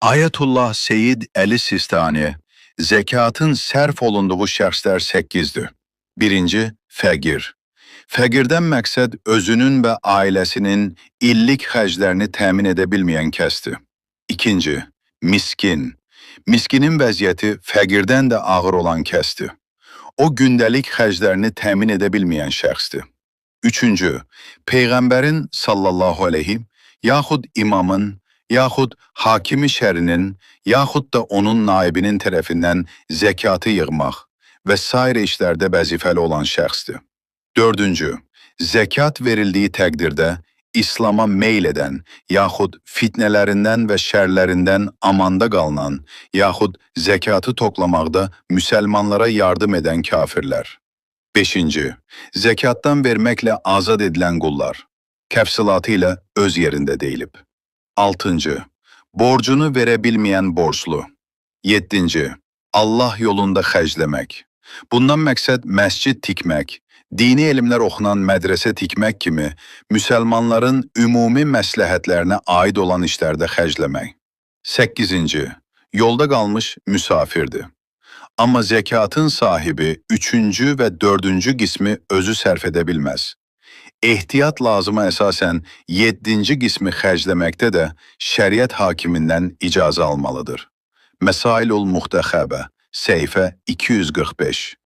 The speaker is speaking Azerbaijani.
Ayetullah Seyyid Əli Sistani, zekatın sərf olunduğu şəxslər 8-dir. Birinci, fəqir. Fəqirdən məqsəd özünün və ailəsinin illik xərclərini təmin edə bilməyən kəsdir. İkinci, miskin. Miskinin vəziyyəti fəqirdən də ağır olan kəsdir. O, gündəlik xərclərini təmin edə bilməyən şəxsdir. Üçüncü, Peyğəmbərin sallallahu aleyhi, yaxud imamın, yaxud hakimi şərinin, yaxud da onun naibinin tərəfindən zəkatı yığmaq və sair işlərdə vəzifəli olan şəxsdir. Dördüncü, zəkat verildiyi təqdirdə İslama meyl edən, yaxud fitnələrindən və şərlərindən amanda qalınan, yaxud zəkatı toplamaqda müsəlmanlara yardım edən kafirlər. Beşinci, zəkatdan verməklə azad edilən qullar, kəfsilatı ilə öz yerində deyilib. Altıncı, borcunu verə bilməyən borclu. Yeddinci, Allah yolunda xərcləmək. Bundan məqsəd məscid tikmək, dini elmlər oxunan mədrəsə tikmək kimi müsəlmanların ümumi məsləhətlərinə aid olan işlərdə xərcləmək. Səkkizinci, yolda qalmış müsafirdir. Amma zəkatın sahibi üçüncü və dördüncü qismi özü sərf edə bilməz. Ehtiyat lazıma əsasən 7-ci qismi xərcləməkdə də şəriət hakimindən icazə almalıdır. Məsailul Muxtəxəbə, səhifə 245.